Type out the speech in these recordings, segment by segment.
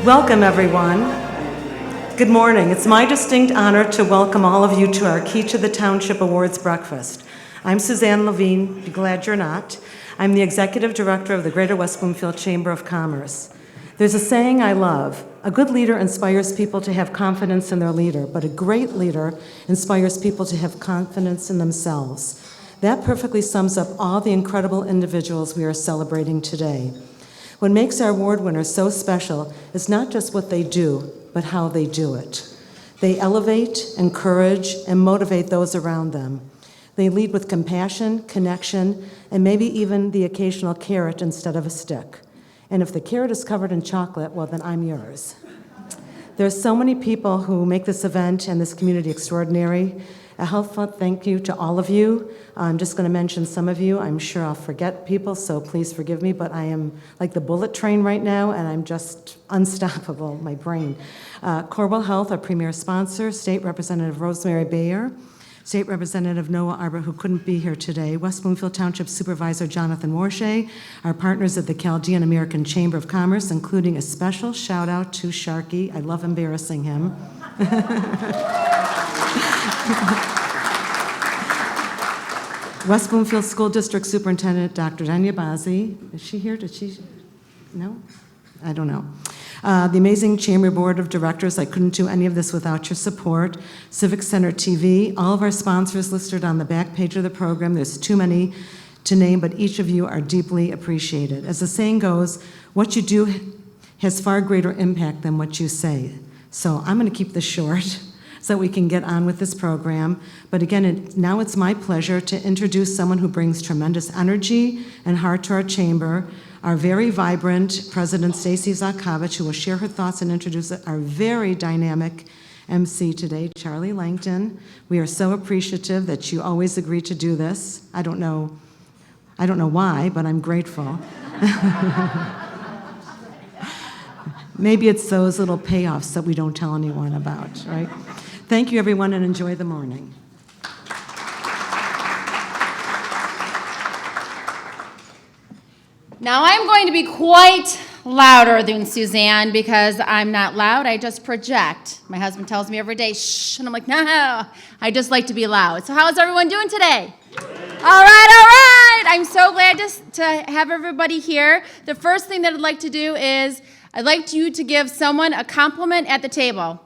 Welcome, everyone. Good morning. It's my distinct honor to welcome all of you to our Key to the Township Awards breakfast. I'm Suzanne Levine. Be glad you're not. I'm the Executive Director of the Greater West Bloomfield Chamber of Commerce. There's a saying I love: a good leader inspires people to have confidence in their leader, but a great leader inspires people to have confidence in themselves. That perfectly sums up all the incredible individuals we are celebrating today. What makes our award winners so special is not just what they do, but how they do it. They elevate, encourage, and motivate those around them. They lead with compassion, connection, and maybe even the occasional carrot instead of a stick. And if the carrot is covered in chocolate, well, then I'm yours. There's so many people who make this event and this community extraordinary. A heartfelt thank you to all of you. I'm just going to mention some of you. I'm sure I'll forget people, so please forgive me, but I am like the bullet train right now, and I'm just unstoppable, my brain. Corwell Health, our premier sponsor, State Representative Rosemary Bayer, State Representative Noah Arbor, who couldn't be here today, West Bloomfield Township Supervisor Jonathan Warshay, our partners at the Chaldean American Chamber of Commerce, including a special shout out to Sharky. I love embarrassing him. West Bloomfield School District Superintendent Dr. Danya Bazzi. Is she here? Did she? No? I don't know. The amazing Chamber Board of Directors. I couldn't do any of this without your support. Civic Center TV. All of our sponsors listed on the back page of the program. There's too many to name, but each of you are deeply appreciated. As the saying goes, what you do has far greater impact than what you say. So I'm going to keep this short so we can get on with this program. But again, now it's my pleasure to introduce someone who brings tremendous energy and heart to our chamber, our very vibrant President Stacy Zakovich, who will share her thoughts and introduce our very dynamic MC today, Charlie Langton. We are so appreciative that you always agree to do this. I don't know why, but I'm grateful. Maybe it's those little payoffs that we don't tell anyone about, right? Thank you, everyone, and enjoy the morning. Now I'm going to be quite louder than Suzanne because I'm not loud, I just project. My husband tells me every day, shh, and I'm like, no, I just like to be loud. So how's everyone doing today? All right. I'm so glad to have everybody here. The first thing that I'd like to do is I'd like you to give someone a compliment at the table.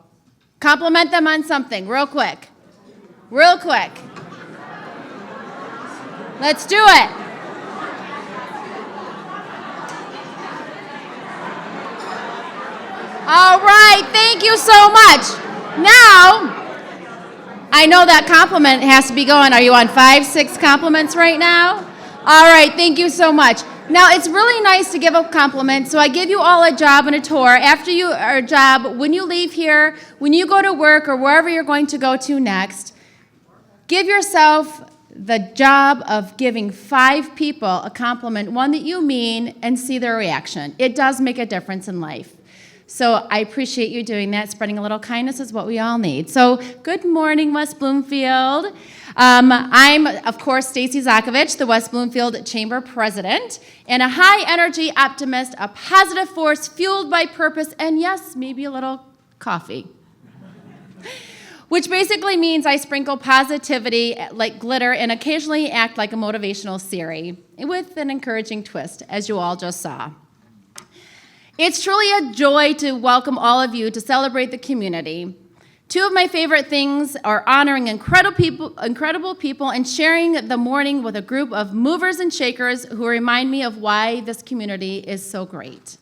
Compliment them on something real quick. Real quick. Let's do it. All right, thank you so much. Now, I know that compliment has to be going. Are you on 5, 6 compliments right now? All right, thank you so much. Now, it's really nice to give a compliment, so I give you all a job and a tour. After you are a job, when you leave here, when you go to work or wherever you're going to go to next, give yourself the job of giving 5 people a compliment, one that you mean, and see their reaction. It does make a difference in life. So I appreciate you doing that. Spreading a little kindness is what we all need. So good morning, West Bloomfield. I'm, of course, Stacy Zakovich, the West Bloomfield Chamber President, and a high-energy optimist, a positive force fueled by purpose, and yes, maybe a little coffee. Which basically means I sprinkle positivity like glitter and occasionally act like a motivational Siri with an encouraging twist, as you all just saw. It's truly a joy to welcome all of you to celebrate the community. 2 of my favorite things are honoring incredible people and sharing the morning with a group of movers and shakers who remind me of why this community is so great.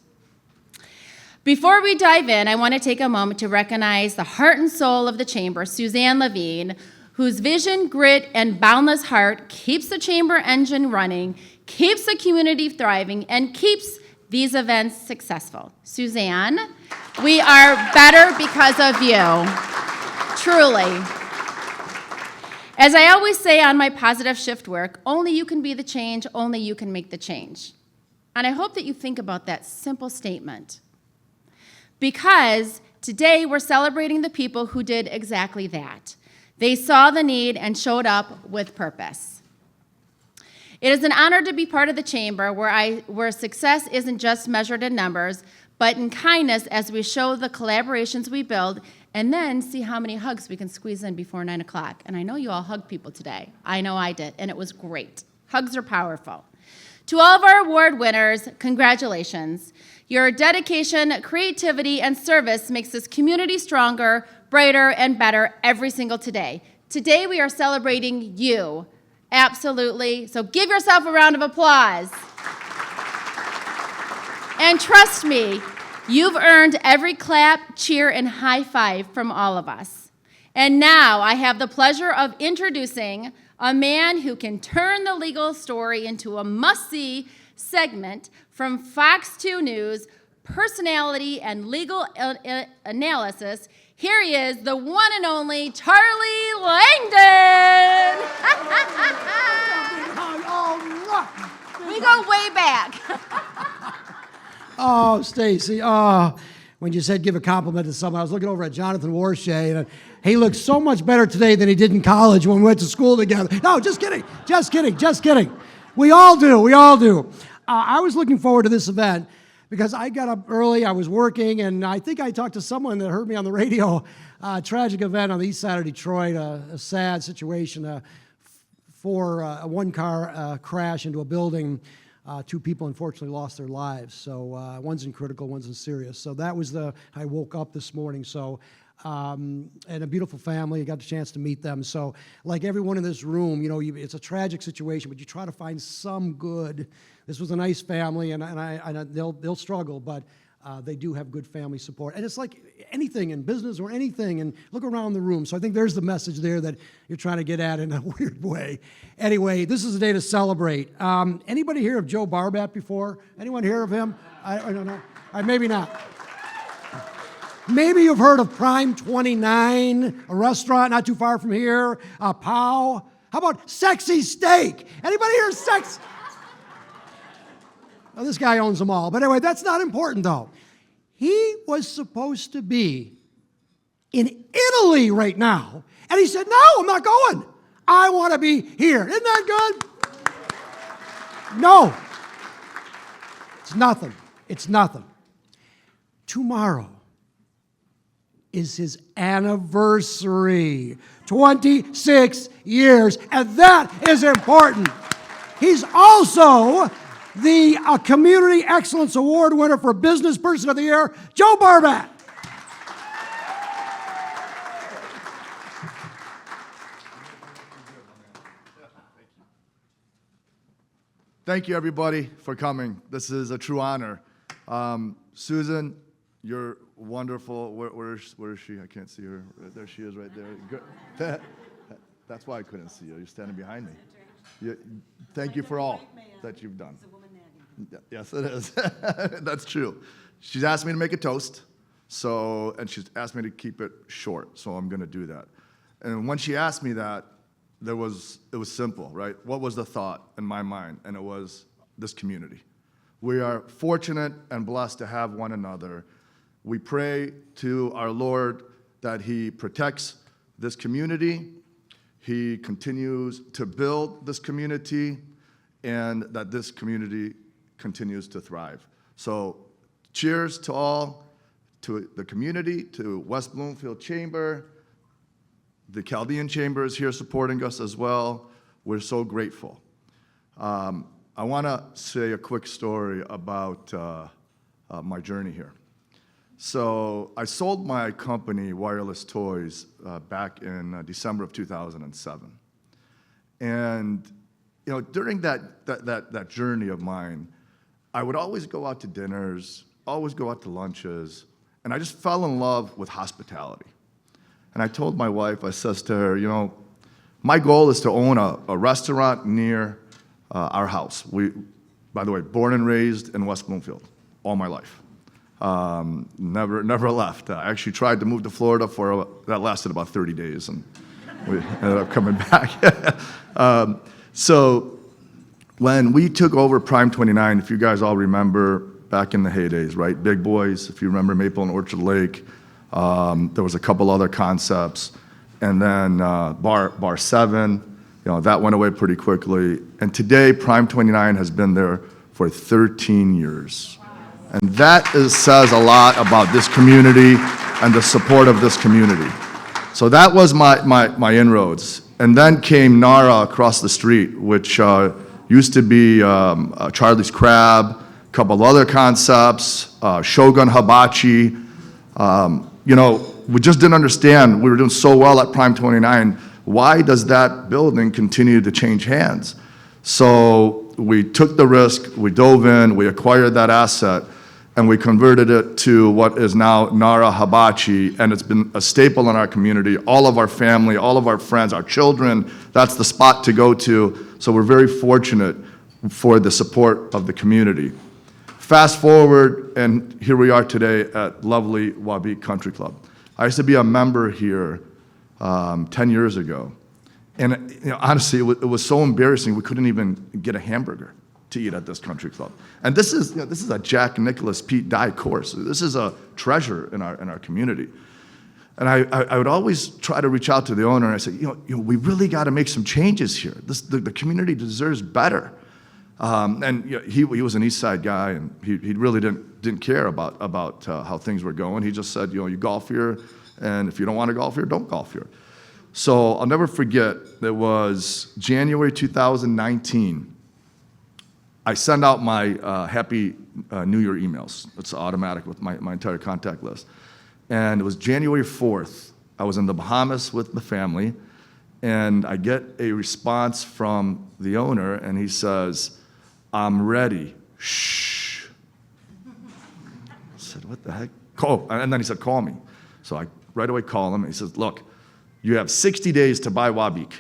Before we dive in, I want to take a moment to recognize the heart and soul of the Chamber, Suzanne Levine, whose vision, grit, and boundless heart keeps the Chamber engine running, keeps the community thriving, and keeps these events successful. Suzanne, we are better because of you, truly. As I always say on my positive shift work, only you can be the change, only you can make the change. And I hope that you think about that simple statement. Because today we're celebrating the people who did exactly that. They saw the need and showed up with purpose. It is an honor to be part of the Chamber where success isn't just measured in numbers, but in kindness as we show the collaborations we build, and then see how many hugs we can squeeze in before 9 o'clock. And I know you all hugged people today. I know I did, and it was great. Hugs are powerful. To all of our award winners, congratulations. Your dedication, creativity, and service makes this community stronger, brighter, and better every single today. Today we are celebrating you. Absolutely. So give yourself a round of applause. And trust me, you've earned every clap, cheer, and high five from all of us. And now I have the pleasure of introducing a man who can turn the legal story into a must-see segment from Fox 2 News, personality and legal analysis. Here he is, the one and only Charlie Langdon. We go way back. Oh, Stacy, when you said give a compliment to someone, I was looking over at Jonathan Warshay, and he looks so much better today than he did in college when we went to school together. No, just kidding. We all do. I was looking forward to this event because I got up early, I was working, and I think I talked to someone that heard me on the radio. Tragic event on the east side of Detroit, a sad situation for a one-car crash into a building. 2 people unfortunately lost their lives. So one's in critical, one's in serious. So that was I woke up this morning. So, and a beautiful family. I got the chance to meet them. So like everyone in this room, it's a tragic situation, but you try to find some good. This was a nice family, and they'll struggle, but they do have good family support. And it's like anything in business or anything, and look around the room. So I think there's the message there that you're trying to get at in a weird way. Anyway, this is a day to celebrate. Anybody hear of Joe Barbat before? Anyone hear of him? I don't know. Maybe not. Maybe you've heard of Prime 29, a restaurant not too far from here, Pow. How about Sexy Steak? Anybody hear of Sex? Well, this guy owns them all. But anyway, that's not important, though. He was supposed to be in Italy right now, and he said, no, I'm not going. I want to be here. Isn't that good? No. It's nothing. Tomorrow is his anniversary. 26 years, and that is important. He's also the Community Excellence Award winner for Business Person of the Year, Joe Barbat. Thank you, everybody, for coming. This is a true honor. Susan, you're wonderful. Where is she? I can't see her. There she is right there. Good. That's why I couldn't see you. You're standing behind me. Thank you for all that you've done. Yes, it is. That's true. She's asked me to make a toast, and she's asked me to keep it short, so I'm going to do that. And when she asked me that, it was simple, right? What was the thought in my mind? And it was this community. We are fortunate and blessed to have one another. We pray to our Lord that He protects this community, He continues to build this community, and that this community continues to thrive. So cheers to all, to the community, to West Bloomfield Chamber. The Chaldean Chamber is here supporting us as well. We're so grateful. I want to say a quick story about my journey here. So I sold my company, Wireless Toys, back in December of 2007. And during that journey of mine, I would always go out to dinners, always go out to lunches, and I just fell in love with hospitality. And I told my wife, I says to her, my goal is to own a restaurant near our house. By the way, born and raised in West Bloomfield all my life. Never left. I actually tried to move to Florida that lasted about 30 days, and we ended up coming back. So when we took over Prime 29, if you guys all remember, back in the heydays, right? Big Boys, if you remember Maple and Orchard Lake. There was a couple other concepts. And then Bar 7, that went away pretty quickly. And today, Prime 29 has been there for 13 years. And that says a lot about this community and the support of this community. So that was my inroads. And then came NARA across the street, which used to be Charlie's Crab, a couple of other concepts, Shogun Hibachi. You know, we just didn't understand. We were doing so well at Prime 29. Why does that building continue to change hands? So we took the risk, we dove in, we acquired that asset, and we converted it to what is now NARA Hibachi, and it's been a staple in our community. All of our family, all of our friends, our children, that's the spot to go to. So we're very fortunate for the support of the community. Fast forward, and here we are today at lovely Wabeek Country Club. I used to be a member here 10 years ago. And you know, honestly, it was so embarrassing, we couldn't even get a hamburger to eat at this country club. And this is, you know, this is a Jack Nicklaus Pete Dye course. This is a treasure in our community. And I would always try to reach out to the owner, and I said, you know we really got to make some changes here. The community deserves better. And you know, he was an East Side guy, and he really didn't care about how things were going. He just said, you know, you golf here, and if you don't want to golf here, don't golf here. So I'll never forget, it was January 2019. I send out my Happy New Year emails. It's automatic with my entire contact list. And it was January 4th. I was in the Bahamas with the family, and I get a response from the owner, and he says, "I'm ready. Shh." I said, "What the heck?" Call. And then he said, "Call me." So I right away call him, and he says, "Look, you have 60 days to buy Wabeek.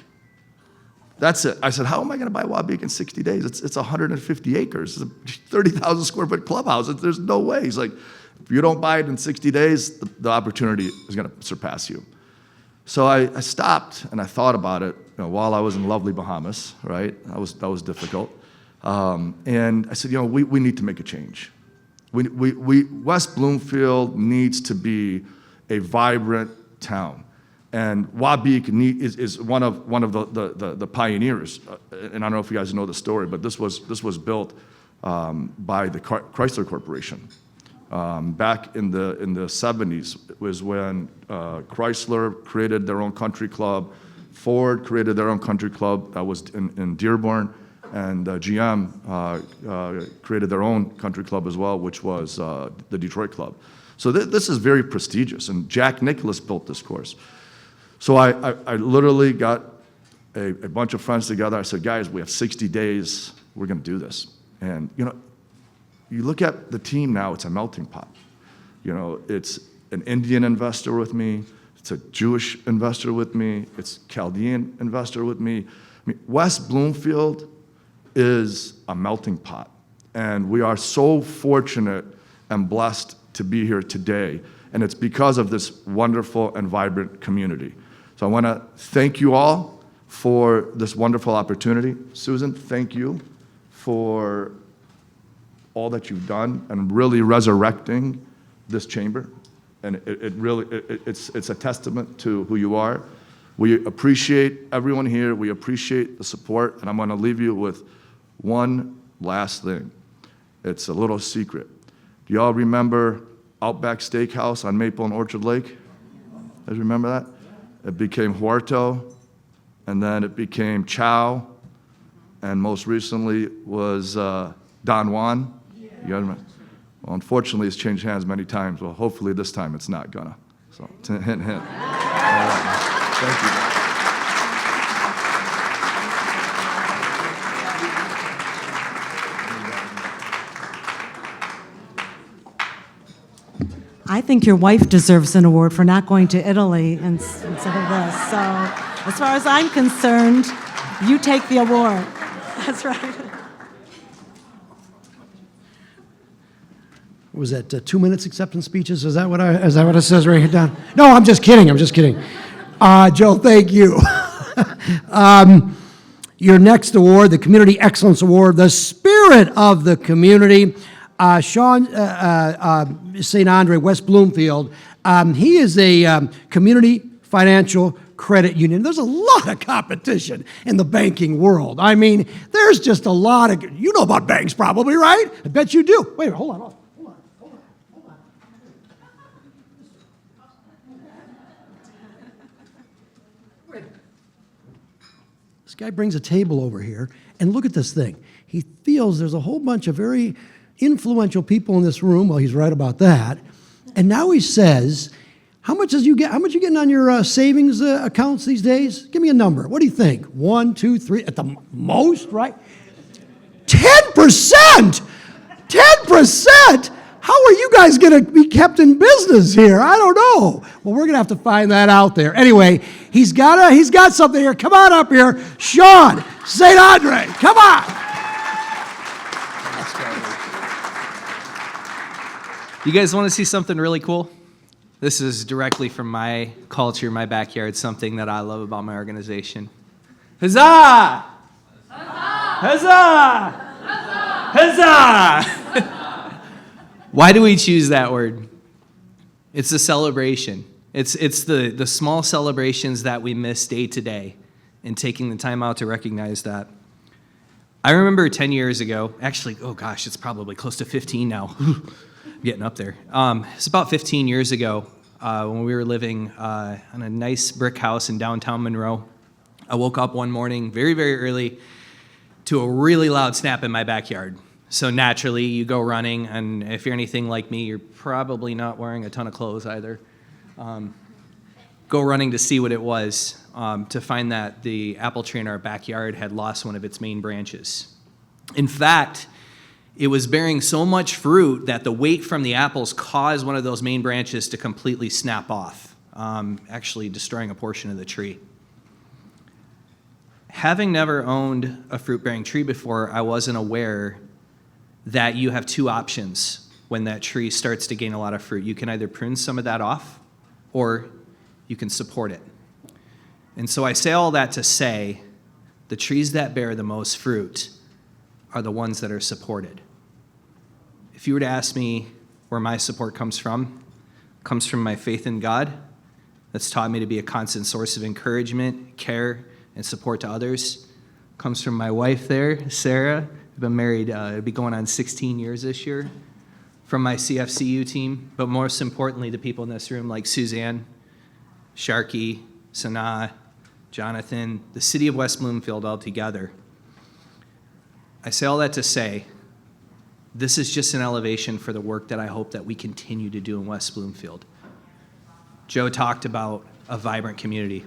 That's it." I said, "How am I going to buy Wabeek in 60 days? It's 150 acres. It's a 30,000 square foot clubhouse. There's no way." He's like, "If you don't buy it in 60 days, the opportunity is going to surpass you." So I stopped and I thought about it, you know, while I was in lovely Bahamas, right? That was difficult. And I said, you know, we need to make a change. West Bloomfield needs to be a vibrant town. And Wabeek is one of the pioneers. And I don't know if you guys know the story, but this was built by the Chrysler Corporation. Back in the 70s was when Chrysler created their own country club, Ford created their own country club that was in Dearborn, and GM created their own country club as well, which was the Detroit Club. So this is very prestigious, and Jack Nicklaus built this course. So I literally got a bunch of friends together. I said, "Guys, we have 60 days. We're going to do this." And you know, you look at the team now, it's a melting pot. You know, it's an Indian investor with me, it's a Jewish investor with me, it's a Chaldean investor with me. I mean, West Bloomfield is a melting pot. And we are so fortunate and blessed to be here today. And it's because of this wonderful and vibrant community. So I want to thank you all for this wonderful opportunity. Susan, thank you for all that you've done and really resurrecting this chamber. And it's a testament to who you are. We appreciate everyone here. We appreciate the support. And I'm going to leave you with one last thing. It's a little secret. Do y'all remember Outback Steakhouse on Maple and Orchard Lake? You guys remember that? It became Huerto, and then it became Chow, and most recently was Don Juan. You guys remember? Well, unfortunately, it's changed hands many times. Well, hopefully this time it's not gonna. So, hint, hint. Thank you. I think your wife deserves an award for not going to Italy instead of this. So, as far as I'm concerned, you take the award. That's right. Was that 2 minutes acceptance speeches? Is that what it says right here down? No, I'm just kidding. Joe, thank you. Your next award, the Community Excellence Award, the Spirit of the Community. Sean St. Andre, West Bloomfield, he is a community financial credit union. There's a lot of competition in the banking world. I mean, there's just a lot of, you know about banks probably, right? I bet you do. Wait, hold on. This guy brings a table over here, and look at this thing. He feels there's a whole bunch of very influential people in this room. Well, he's right about that. And now he says, how much you getting on your savings accounts these days? Give me a number. What do you think? 1, 2, 3, at the most, right? 10%! 10%! How are you guys going to be kept in business here? I don't know. Well, we're going to have to find that out there. Anyway, he's got something here. Come on up here. Sean St. Andre, come on. You guys want to see something really cool? This is directly from my culture, my backyard, something that I love about my organization. Huzzah! Huzzah! Huzzah! Huzzah! Why do we choose that word? It's a celebration. It's the small celebrations that we miss day to day, and taking the time out to recognize that. I remember 10 years ago, actually, oh gosh, it's probably close to 15 now. Getting up there. It's about 15 years ago when we were living in a nice brick house in downtown Monroe. I woke up one morning very, very early to a really loud snap in my backyard. So naturally, you go running, and if you're anything like me, you're probably not wearing a ton of clothes either. Go running to see what it was, to find that the apple tree in our backyard had lost one of its main branches. In fact, it was bearing so much fruit that the weight from the apples caused one of those main branches to completely snap off, actually destroying a portion of the tree. Having never owned a fruit-bearing tree before, I wasn't aware that you have two options when that tree starts to gain a lot of fruit. You can either prune some of that off, or you can support it. And so I say all that to say, the trees that bear the most fruit are the ones that are supported. If you were to ask me where my support comes from my faith in God. That's taught me to be a constant source of encouragement, care, and support to others. Comes from my wife there, Sarah. We've been married, it'll be going on 16 years this year. From my CFCU team, but most importantly, the people in this room like Suzanne, Sharky, Sanaa, Jonathan, the city of West Bloomfield all together. I say all that to say, this is just an elevation for the work that I hope that we continue to do in West Bloomfield. Joe talked about a vibrant community.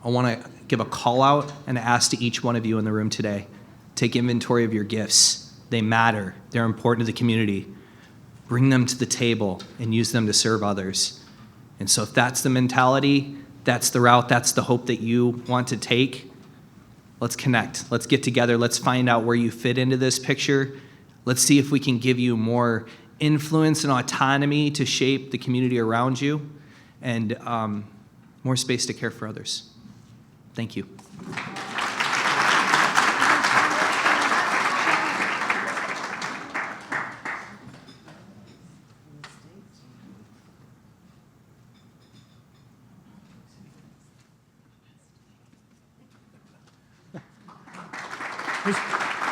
I want to give a call out and ask to each one of you in the room today, take inventory of your gifts. They matter. They're important to the community. Bring them to the table and use them to serve others. And so if that's the mentality, that's the route, that's the hope that you want to take, let's connect. Let's get together. Let's find out where you fit into this picture. Let's see if we can give you more influence and autonomy to shape the community around you, and more space to care for others. Thank you.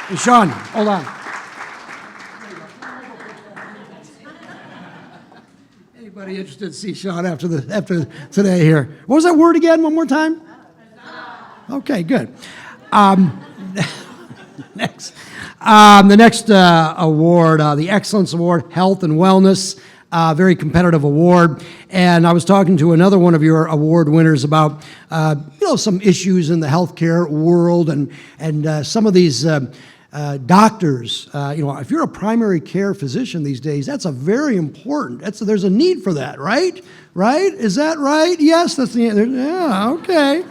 Hey, Sean, hold on. Anybody interested to see Sean after today here? What was that word again? One more time? Okay, good. Next, the next award, the Excellence Award, Health and Wellness, very competitive award. And I was talking to another one of your award winners about, some issues in the healthcare world, and some of these doctors. If you're a primary care physician these days, that's a very important. There's a need for that, right? Right? Is that right? Yes, that's the answer. Yeah. Okay.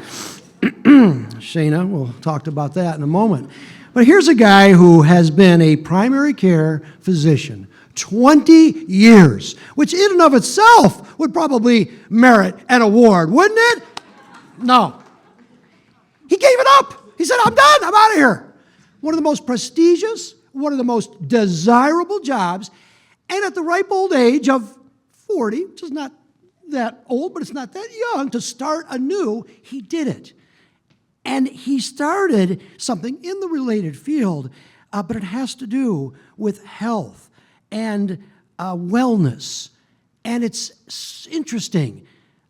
Shayna, we'll talk about that in a moment. But here's a guy who has been a primary care physician 20 years, which in and of itself would probably merit an award, wouldn't it? No. He gave it up. He said, I'm done. I'm out of here. One of the most prestigious, one of the most desirable jobs, and at the ripe old age of 40, which is not that old, but it's not that young, to start anew, he did it. And he started something in the related field, but it has to do with health and wellness. And it's interesting.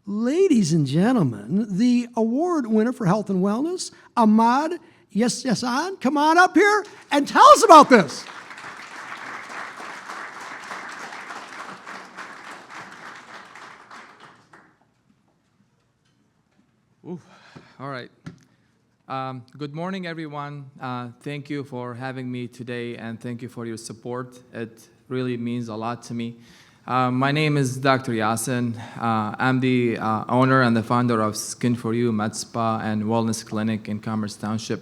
Ladies and gentlemen, the award winner for health and wellness, Ahmad Yesyan. Come on up here and tell us about this. All right. Good morning, everyone. Thank you for having me today, and thank you for your support. It really means a lot to me. My name is Dr. Yasin. I'm the owner and the founder of Skin for You Med Spa and Wellness Clinic in Commerce Township.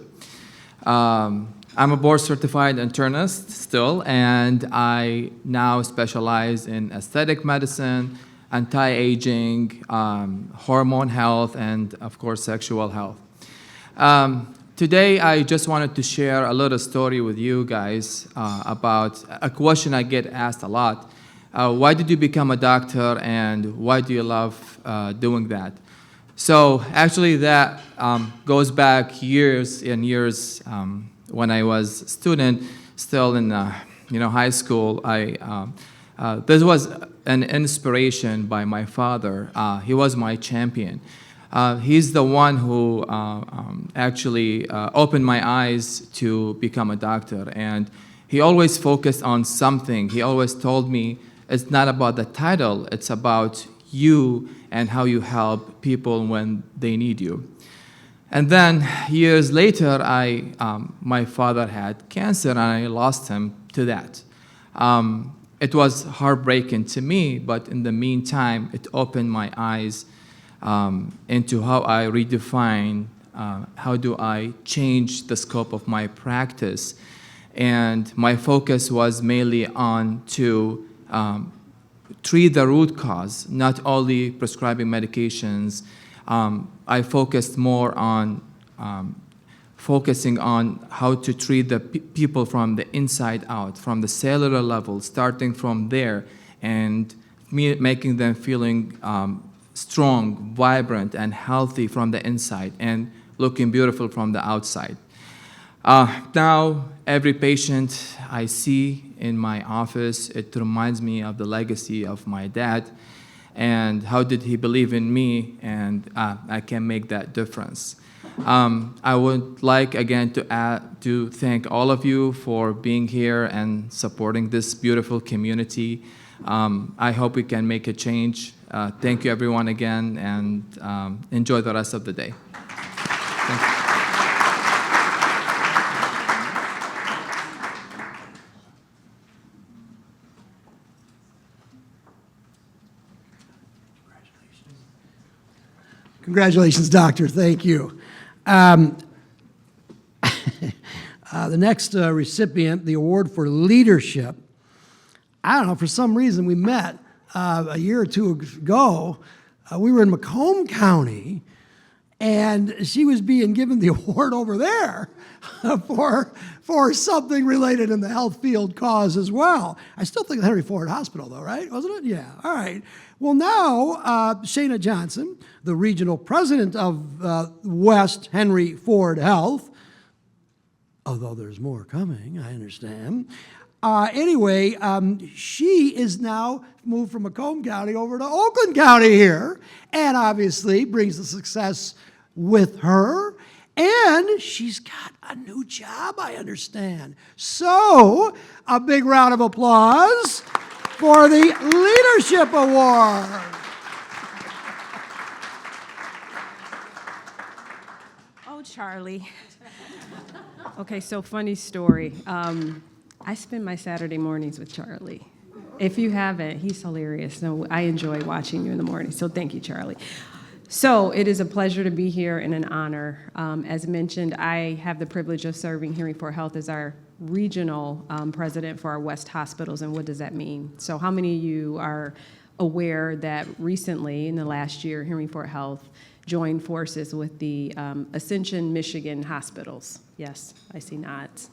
I'm a board-certified internist still, and I now specialize in aesthetic medicine, anti-aging, hormone health, and of course, sexual health. Today, I just wanted to share a little story with you guys about a question I get asked a lot. Why did you become a doctor, and why do you love doing that? So actually, that goes back years and years. When I was a student, still in high school, this was an inspiration by my father. He was my champion. He's the one who actually opened my eyes to become a doctor. And he always focused on something. He always told me, it's not about the title, it's about you and how you help people when they need you. And then years later, my father had cancer, and I lost him to that. It was heartbreaking to me, but in the meantime, it opened my eyes into how I redefine, how do I change the scope of my practice. And my focus was mainly on to treat the root cause, not only prescribing medications. I focused more on focusing on how to treat the people from the inside out, from the cellular level, starting from there, and making them feeling strong, vibrant, and healthy from the inside, and looking beautiful from the outside. Now, every patient I see in my office, it reminds me of the legacy of my dad, and how did he believe in me, and I can make that difference. I would like again to thank all of you for being here and supporting this beautiful community. I hope we can make a change. Thank you everyone again, and enjoy the rest of the day. Thank you. Congratulations, doctor. Thank you. The next recipient, the award for leadership, I don't know, for some reason we met a year or two ago. We were in Macomb County, and she was being given the award over there for something related in the health field cause as well. I still think Henry Ford Hospital, though, right? Wasn't it? Yeah. All right. Well, now, Shayna Johnson, the regional president of West Henry Ford Health, although there's more coming, I understand. Anyway, she is now moved from Macomb County over to Oakland County here, and obviously brings the success with her. And she's got a new job, I understand. So, a big round of applause for the Leadership Award. Oh, Charlie. Okay, so funny story. I spend my Saturday mornings with Charlie. If you haven't, he's hilarious. So I enjoy watching you in the morning. So thank you, Charlie. So it is a pleasure to be here and an honor. As mentioned, I have the privilege of serving Henry Ford Health as our regional president for our West hospitals. And what does that mean? So how many of you are aware that recently, in the last year, Henry Ford Health joined forces with the Ascension, Michigan hospitals? Yes, I see nods.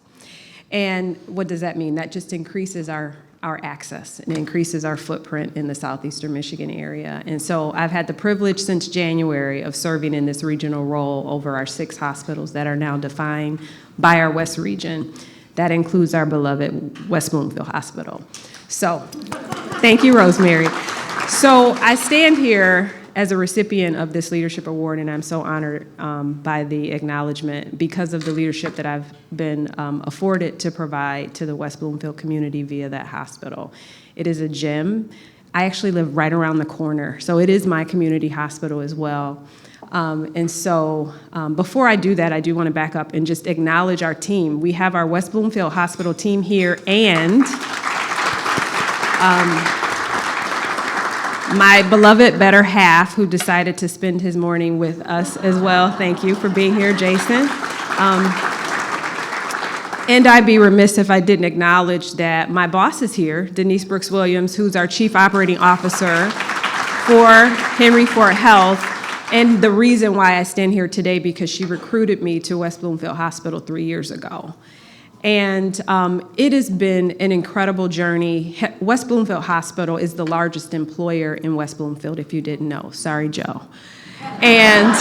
And what does that mean? That just increases our access and increases our footprint in the southeastern Michigan area. And so I've had the privilege since January of serving in this regional role over our 6 hospitals that are now defined by our West region. That includes our beloved West Bloomfield Hospital. So, thank you, Rosemary. So I stand here as a recipient of this leadership award, and I'm so honored by the acknowledgement because of the leadership that I've been afforded to provide to the West Bloomfield community via that hospital. It is a gem. I actually live right around the corner, so it is my community hospital as well. And so before I do that, I do want to back up and just acknowledge our team. We have our West Bloomfield Hospital team here, and my beloved better half, who decided to spend his morning with us as well. Thank you for being here, Jason. And I'd be remiss if I didn't acknowledge that my boss is here, Denise Brooks Williams, who's our Chief Operating Officer for Henry Ford Health. And the reason why I stand here today, because she recruited me to West Bloomfield Hospital 3 years ago. And it has been an incredible journey. West Bloomfield Hospital is the largest employer in West Bloomfield, if you didn't know. Sorry, Joe. And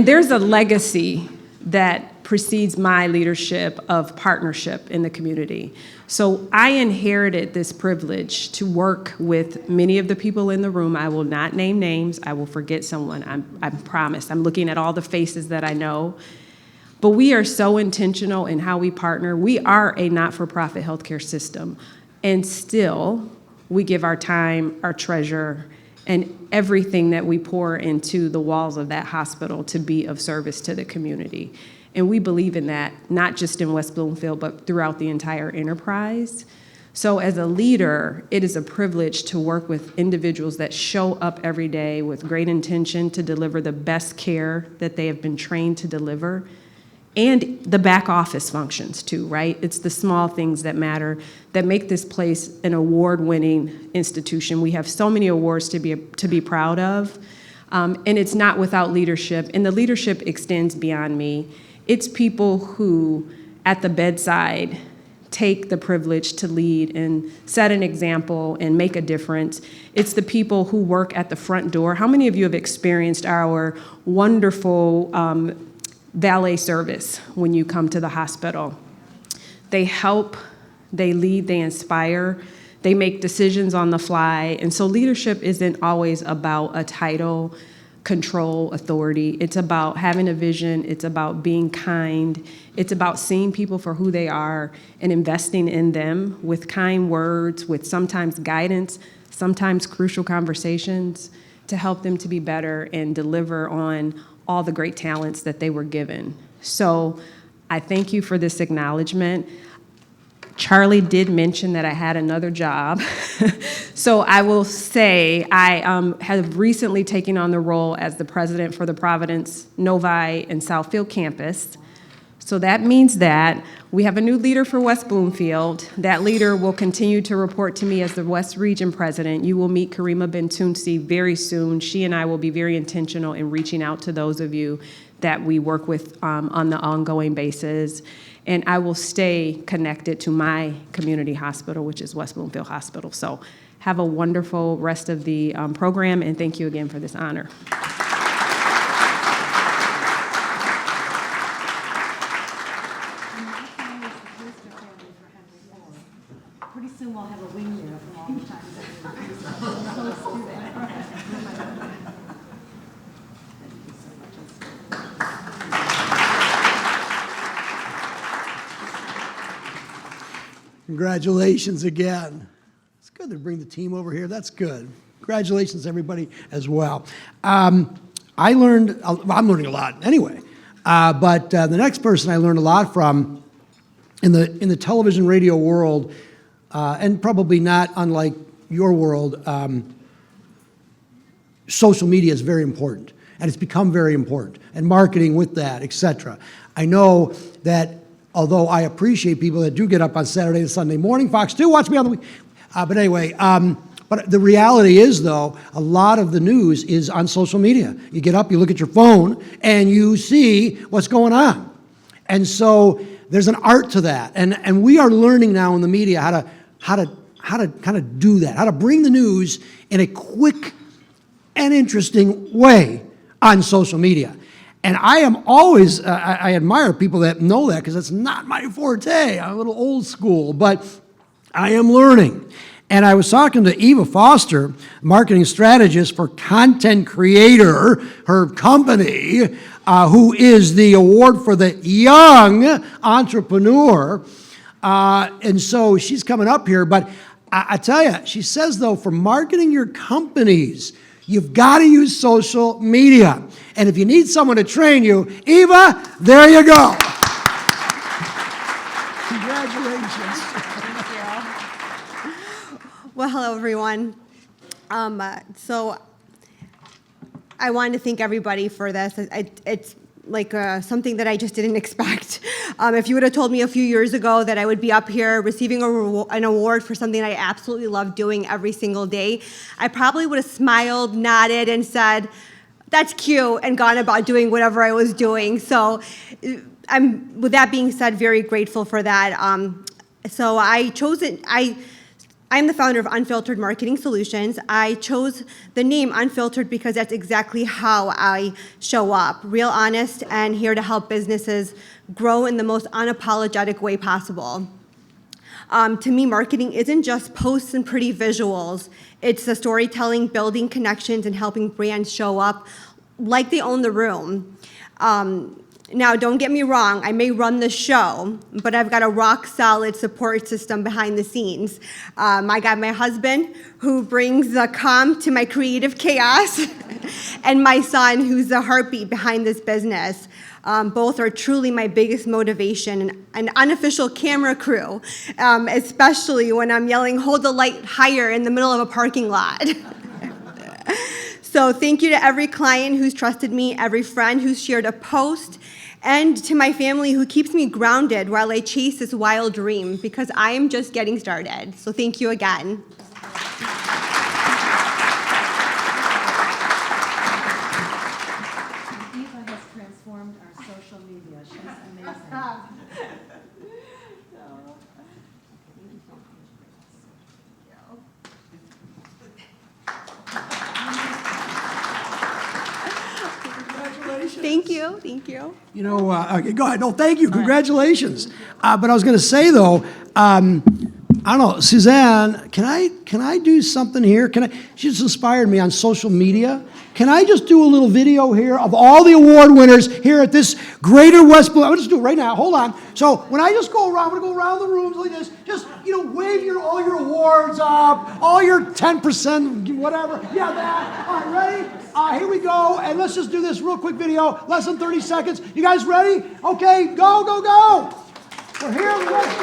there's a legacy that precedes my leadership of partnership in the community. So I inherited this privilege to work with many of the people in the room. I will not name names. I will forget someone. I promise. I'm looking at all the faces that I know. But we are so intentional in how we partner. We are a not-for-profit healthcare system, and still we give our time, our treasure, and everything that we pour into the walls of that hospital to be of service to the community. And we believe in that, not just in West Bloomfield, but throughout the entire enterprise. So as a leader, it is a privilege to work with individuals that show up every day with great intention to deliver the best care that they have been trained to deliver. And the back office functions too, right? It's the small things that matter that make this place an award-winning institution. We have so many awards to be proud of, and it's not without leadership. And the leadership extends beyond me. It's people who, at the bedside, take the privilege to lead and set an example and make a difference. It's the people who work at the front door. How many of you have experienced our wonderful valet service when you come to the hospital? They help, they lead, they inspire, they make decisions on the fly. And so leadership isn't always about a title, control, authority. It's about having a vision. It's about being kind. It's about seeing people for who they are and investing in them with kind words, with sometimes guidance, sometimes crucial conversations to help them to be better and deliver on all the great talents that they were given. So I thank you for this acknowledgement. Charlie did mention that I had another job. So I will say I have recently taken on the role as the president for the Providence, Novi, and Southfield campus. So that means that we have a new leader for West Bloomfield. That leader will continue to report to me as the West Region president. You will meet Karima Bentunsi very soon. She and I will be very intentional in reaching out to those of you that we work with on the ongoing basis. And I will stay connected to my community hospital, which is West Bloomfield Hospital. So have a wonderful rest of the program, and thank you again for this honor. Pretty soon we'll have a wing there from all the time. Congratulations again. It's good to bring the team over here. That's good. Congratulations, everybody, as well. I'm learning a lot anyway, but the next person I learned a lot from in the television radio world, and probably not unlike your world, social media is very important, and it's become very important, and marketing with that, et cetera. I know that although I appreciate people that do get up on Saturday and Sunday morning, Fox 2, watch me on the week. But anyway, but the reality is, though, a lot of the news is on social media. You get up, you look at your phone, and you see what's going on. And so there's an art to that. And we are learning now in the media how to kind of do that, how to bring the news in a quick and interesting way on social media. And I am always, I admire people that know that because it's not my forte. I'm a little old school, but I am learning. And I was talking to Eva Foster, marketing strategist for Content Creator, her company, who is the award for the young entrepreneur. And so she's coming up here. But I tell you, she says, though, for marketing your companies, you've got to use social media. And if you need someone to train you, Eva, there you go. Congratulations. Well, hello, everyone. So I wanted to thank everybody for this. It's like something that I just didn't expect. If you would have told me a few years ago that I would be up here receiving an award for something I absolutely love doing every single day, I probably would have smiled, nodded, and said, that's cute, and gone about doing whatever I was doing. So I'm, with that being said, very grateful for that. So I chose it. I'm the founder of Unfiltered Marketing Solutions. I chose the name Unfiltered because that's exactly how I show up, real honest and here to help businesses grow in the most unapologetic way possible. To me, marketing isn't just posts and pretty visuals. It's the storytelling, building connections, and helping brands show up like they own the room. Now, don't get me wrong, I may run the show, but I've got a rock-solid support system behind the scenes. I got my husband, who brings the calm to my creative chaos, and my son, who's the heartbeat behind this business. Both are truly my biggest motivation, an unofficial camera crew, especially when I'm yelling, hold the light higher in the middle of a parking lot. So thank you to every client who's trusted me, every friend who's shared a post, and to my family who keeps me grounded while I chase this wild dream, because I am just getting started. So thank you again. Eva has transformed our social media. She's amazing. Thank you, thank you. You know, okay, go ahead. No, thank you. Congratulations. But I was going to say, though, I don't know, Suzanne, can I do something here? She just inspired me on social media. Can I just do a little video here of all the award winners here at this Greater West Bloomfield? I'm just do it right now. Hold on. So when I just go around, I'm going to go around the rooms like this. Just, wave all your awards up, all your 10%, whatever. Yeah, that. All right, ready? Here we go. And let's just do this real quick video, less than 30 seconds. You guys ready? Okay, go, go, go. We're here in the West.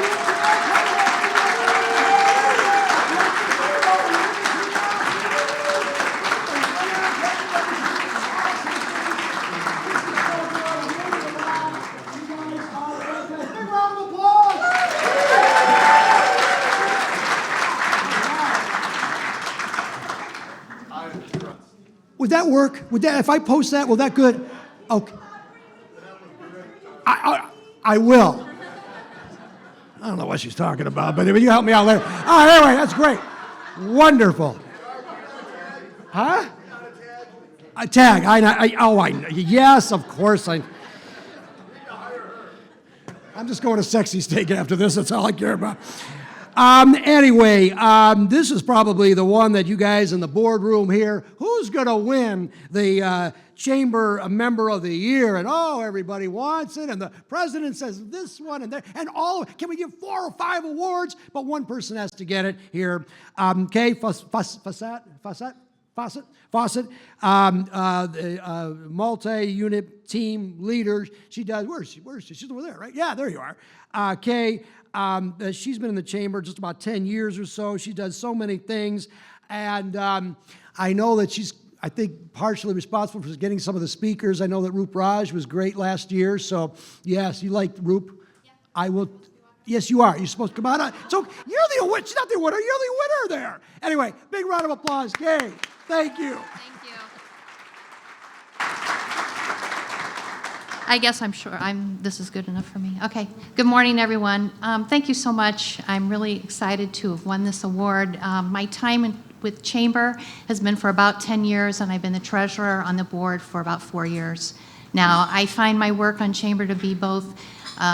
Would that work? Would that, if I post that, will that good? Okay. I will. I don't know what she's talking about, but you help me out later. All right, anyway, that's great. Wonderful. Huh? A tag. Yes, of course. I'm just going to Sexy Steak after this. That's all I care about. Anyway, this is probably the one that you guys in the boardroom here, who's going to win the Chamber Member of the Year? And everybody wants it, and the president says this one, and can we give 4 or 5 awards? But one person has to get it here. Kay Fawcett, the multi-unit team leader. She does, where is she? She's over there, right? Yeah, there you are. Kay. She's been in the chamber just about 10 years or so. She does so many things. And I know that she's, I think, partially responsible for getting some of the speakers. I know that Roop Raj was great last year. So, yes, you liked Roop. Yeah. I will. Yes, you are. You're supposed to come on. So, you're the winner. She's not the winner. You're the winner there. Anyway, big round of applause. Yay. Thank you. Thank you. I guess this is good enough for me. Okay. Good morning, everyone. Thank you so much. I'm really excited to have won this award. My time with Chamber has been for about 10 years, and I've been the treasurer on the board for about 4 years. Now, I find my work on Chamber to be both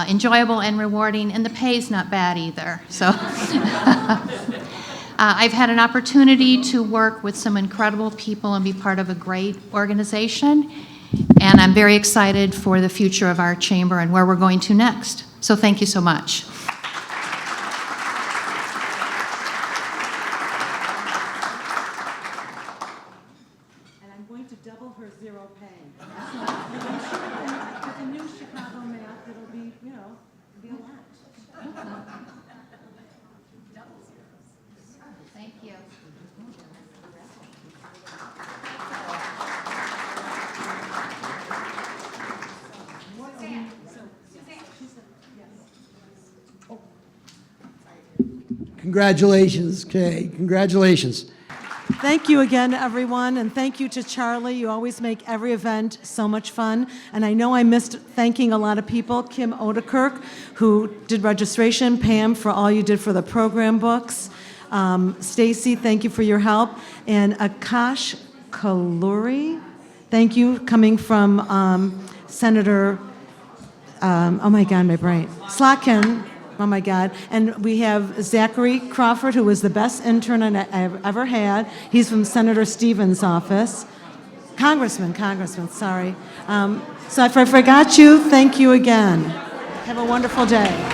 enjoyable and rewarding, and the pay's not bad either. So I've had an opportunity to work with some incredible people and be part of a great organization, and I'm very excited for the future of our chamber and where we're going to next. So thank you so much. And I'm going to double her zero pay. With the new Chicago math, it'll be, be a lot. Thank you. Congratulations, Kay. Congratulations. Thank you again, everyone, and thank you to Charlie. You always make every event so much fun. And I know I missed thanking a lot of people. Kim Odekirk, who did registration. Pam, for all you did for the program books. Stacy, thank you for your help. And Akash Kaluri, thank you, coming from Senator, oh my God, my brain, Slotkin. Oh my God. And we have Zachary Crawford, who was the best intern I've ever had. He's from Senator Stevens' office. Congressman, sorry. So if I forgot you, thank you again. Have a wonderful day.